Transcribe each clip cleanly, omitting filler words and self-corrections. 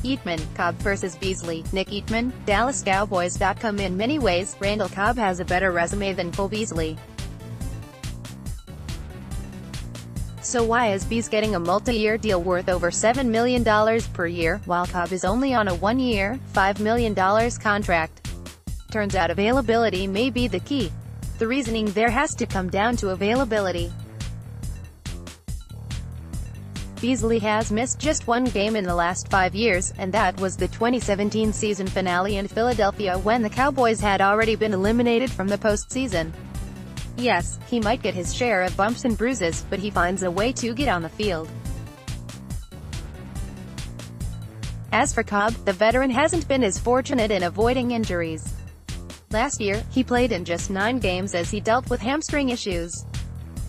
Eatman, Cobb vs. Beasley. Nick Eatman, DallasCowboys.com. In many ways, Randall Cobb has a better resume than Cole Beasley. So why is Beas getting a multi-year deal worth over $7 million per year, while Cobb is only on a one-year, $5 million contract? Turns out availability may be the key. The reasoning there has to come down to availability. Beasley has missed just one game in the last 5 years, and that was the 2017 season finale in Philadelphia when the Cowboys had already been eliminated from the postseason. Yes, he might get his share of bumps and bruises, but he finds a way to get on the field. As for Cobb, the veteran hasn't been as fortunate in avoiding injuries. Last year, he played in just 9 games as he dealt with hamstring issues.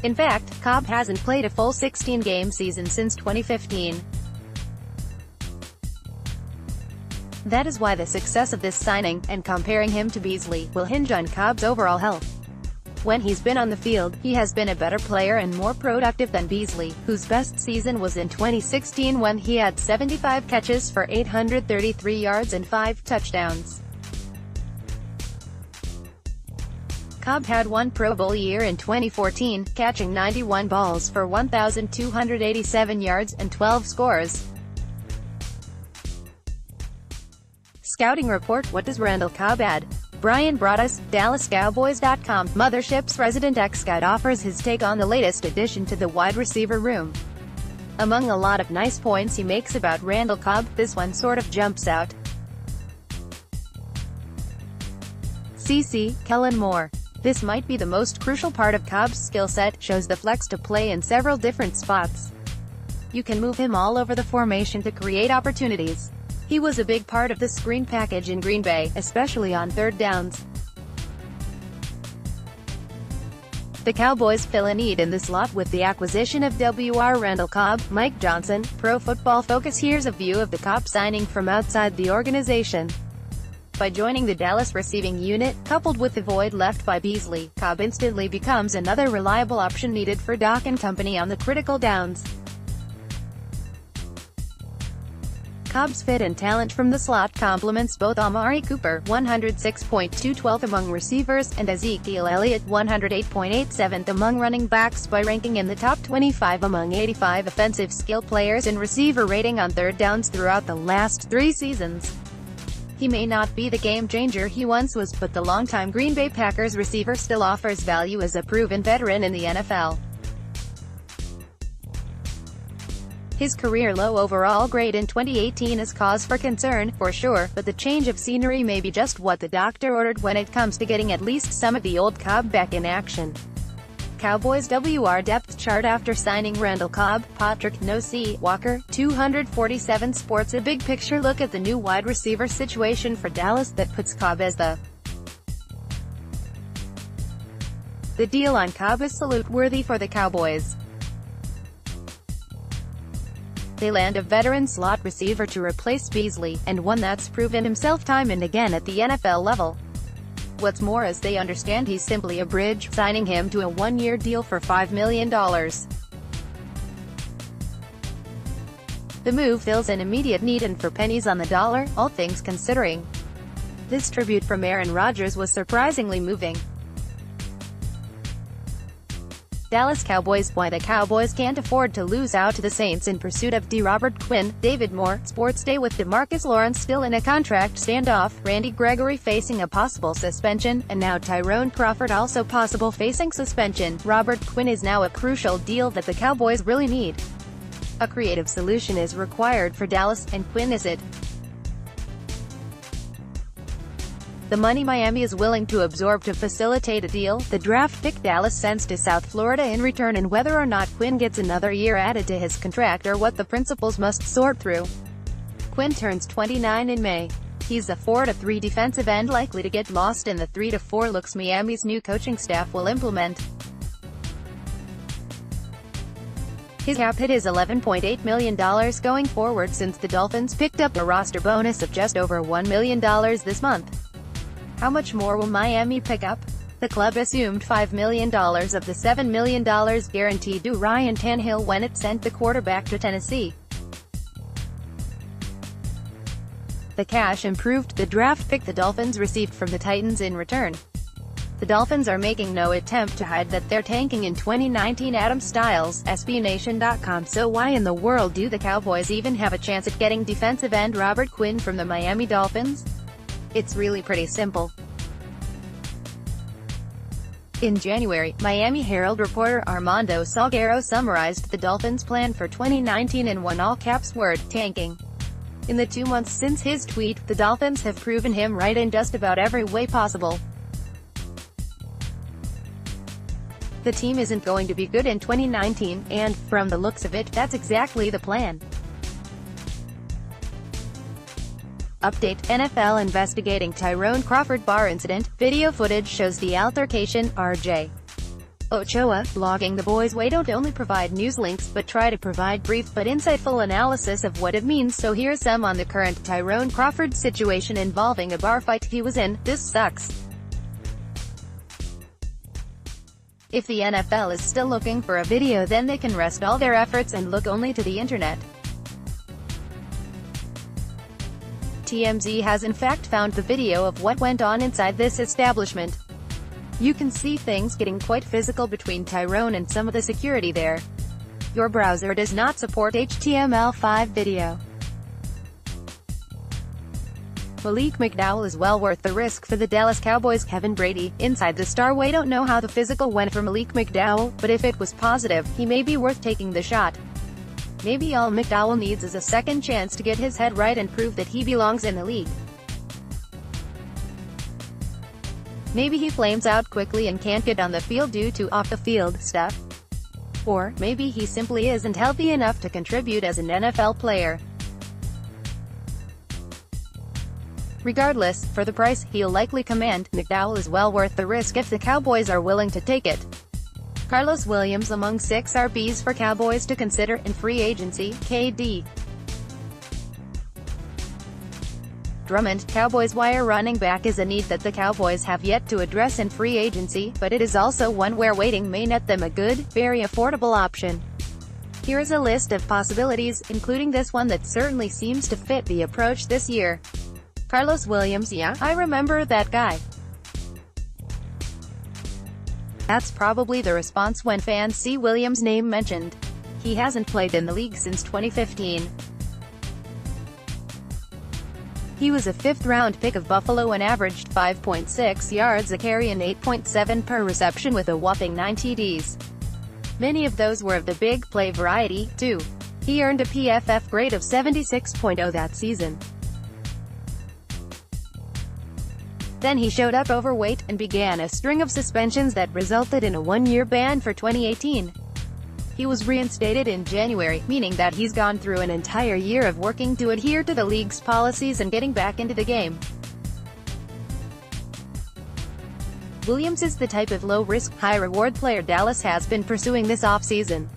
In fact, Cobb hasn't played a full 16-game season since 2015. That is why the success of this signing, and comparing him to Beasley, will hinge on Cobb's overall health. When he's been on the field, he has been a better player and more productive than Beasley, whose best season was in 2016 when he had 75 catches for 833 yards and 5 touchdowns. Cobb had one Pro Bowl year in 2014, catching 91 balls for 1,287 yards and 12 scores. Scouting report. What does Randall Cobb add? Brian Broaddus, DallasCowboys.com. Mothership's resident ex-scout offers his take on the latest addition to the wide receiver room. Among a lot of nice points he makes about Randall Cobb, this one sort of jumps out. CC, Kellen Moore. This might be the most crucial part of Cobb's skill set, shows the flex to play in several different spots. You can move him all over the formation to create opportunities. He was a big part of the screen package in Green Bay, especially on third downs. The Cowboys fill a need in the slot with the acquisition of Randall Cobb. Mike Johnson, Pro Football Focus. Here's a view of the Cobb signing from outside the organization. By joining the Dallas receiving unit, coupled with the void left by Beasley, Cobb instantly becomes another reliable option needed for Doc and company on the critical downs. Cobb's fit and talent from the slot complements both Amari Cooper, 106.2 among receivers, and Ezekiel Elliott, 108.87 among running backs, by ranking in the top 25 among 85 offensive skill players in receiver rating on third downs throughout the last 3 seasons. He may not be the game-changer he once was, but the longtime Green Bay Packers receiver still offers value as a proven veteran in the NFL. His career low overall grade in 2018 is cause for concern, for sure, but the change of scenery may be just what the doctor ordered when it comes to getting at least some of the old Cobb back in action. Cowboys WR depth chart after signing Randall Cobb. Patrick No. C. Walker, 247 Sports. A big picture look at the new wide receiver situation for Dallas that puts Cobb as the deal on Cobb is salute-worthy for the Cowboys. They land a veteran slot receiver to replace Beasley, and one that's proven himself time and again at the NFL level. What's more is they understand he's simply a bridge, signing him to a one-year deal for $5 million. The move fills an immediate need, and for pennies on the dollar, all things considering. This tribute from Aaron Rodgers was surprisingly moving. Dallas Cowboys. Why the Cowboys can't afford to lose out to the Saints in pursuit of Robert Quinn. David Moore, Sports Day. With DeMarcus Lawrence still in a contract standoff, Randy Gregory facing a possible suspension, and now Tyrone Crawford also possible facing suspension, Robert Quinn is now a crucial deal that the Cowboys really need. A creative solution is required for Dallas, and Quinn is it. The money Miami is willing to absorb to facilitate a deal, the draft pick Dallas sends to South Florida in return, and whether or not Quinn gets another year added to his contract are what the principals must sort through. Quinn turns 29 in May. He's a 4-3 defensive end likely to get lost in the 3-4 looks Miami's new coaching staff will implement. His cap hit is $11.8 million going forward since the Dolphins picked up a roster bonus of just over $1 million this month. How much more will Miami pick up? The club assumed $5 million of the $7 million guaranteed to Ryan Tannehill when it sent the quarterback to Tennessee. The cash improved the draft pick the Dolphins received from the Titans in return. The Dolphins are making no attempt to hide that they're tanking in 2019. Adam Stiles, SBNation.com. So why in the world do the Cowboys even have a chance at getting defensive end Robert Quinn from the Miami Dolphins? It's really pretty simple. In January, Miami Herald reporter Armando Salguero summarized the Dolphins' plan for 2019 in one all-caps word, tanking. In the 2 months since his tweet, the Dolphins have proven him right in just about every way possible. The team isn't going to be good in 2019, and, from the looks of it, that's exactly the plan. Update: NFL investigating Tyrone Crawford bar incident. Video footage shows the altercation. RJ Ochoa, blogging The Boys Way, don't only provide news links but try to provide brief but insightful analysis of what it means, so here's some on the current Tyrone Crawford situation involving a bar fight he was in. This sucks. If the NFL is still looking for a video, then they can rest all their efforts and look only to the internet. TMZ has in fact found the video of what went on inside this establishment. You can see things getting quite physical between Tyrone and some of the security there. Your browser does not support HTML5 video. Malik McDowell is well worth the risk for the Dallas Cowboys. Kevin Brady, inside the star. We don't know how the physical went for Malik McDowell, but if it was positive, he may be worth taking the shot. Maybe all McDowell needs is a second chance to get his head right and prove that he belongs in the league. Maybe he flames out quickly and can't get on the field due to off-the-field stuff. Or, maybe he simply isn't healthy enough to contribute as an NFL player. Regardless, for the price he'll likely command, McDowell is well worth the risk if the Cowboys are willing to take it. Carlos Williams among 6 RBs for Cowboys to consider in free agency. KD Drummond, Cowboys wire running back, is a need that the Cowboys have yet to address in free agency, but it is also one where waiting may net them a good, very affordable option. Here is a list of possibilities, including this one that certainly seems to fit the approach this year. Carlos Williams. Yeah, I remember that guy. That's probably the response when fans see Williams' name mentioned. He hasn't played in the league since 2015. He was a 5th-round pick of Buffalo and averaged 5.6 yards a carry and 8.7 per reception with a whopping 9 TDs. Many of those were of the big play variety, too. He earned a PFF grade of 76.0 that season. Then he showed up overweight, and began a string of suspensions that resulted in a 1-year ban for 2018. He was reinstated in January, meaning that he's gone through an entire year of working to adhere to the league's policies and getting back into the game. Williams is the type of low-risk, high-reward player Dallas has been pursuing this offseason.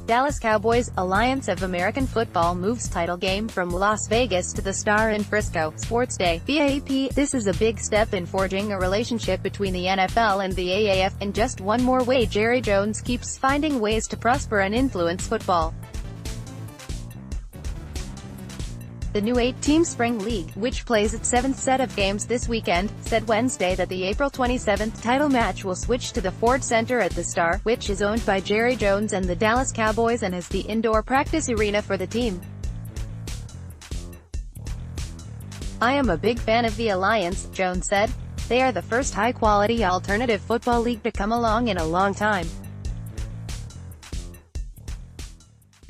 Dallas Cowboys, Alliance of American Football moves title game from Las Vegas to the Star in Frisco. Sports Day. BAP. This is a big step in forging a relationship between the NFL and the AAF, and just one more way Jerry Jones keeps finding ways to prosper and influence football. The new 8-team Spring League, which plays its 7th set of games this weekend, said Wednesday that the April 27th title match will switch to the Ford Center at the Star, which is owned by Jerry Jones and the Dallas Cowboys and is the indoor practice arena for the team. I am a big fan of the Alliance, Jones said. They are the first high-quality alternative football league to come along in a long time.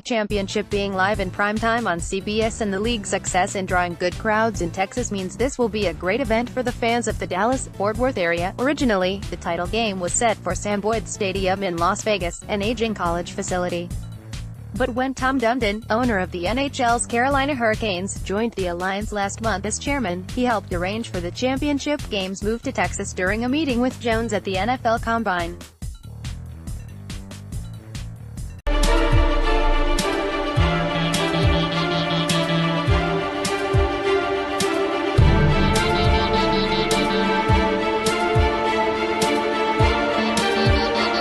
Championship being live in primetime on CBS and the league's success in drawing good crowds in Texas means this will be a great event for the fans of the Dallas-Fort Worth area. Originally, the title game was set for Sam Boyd Stadium in Las Vegas, an aging college facility. But when Tom Dundon, owner of the NHL's Carolina Hurricanes, joined the Alliance last month as chairman, he helped arrange for the championship game's move to Texas during a meeting with Jones at the NFL Combine.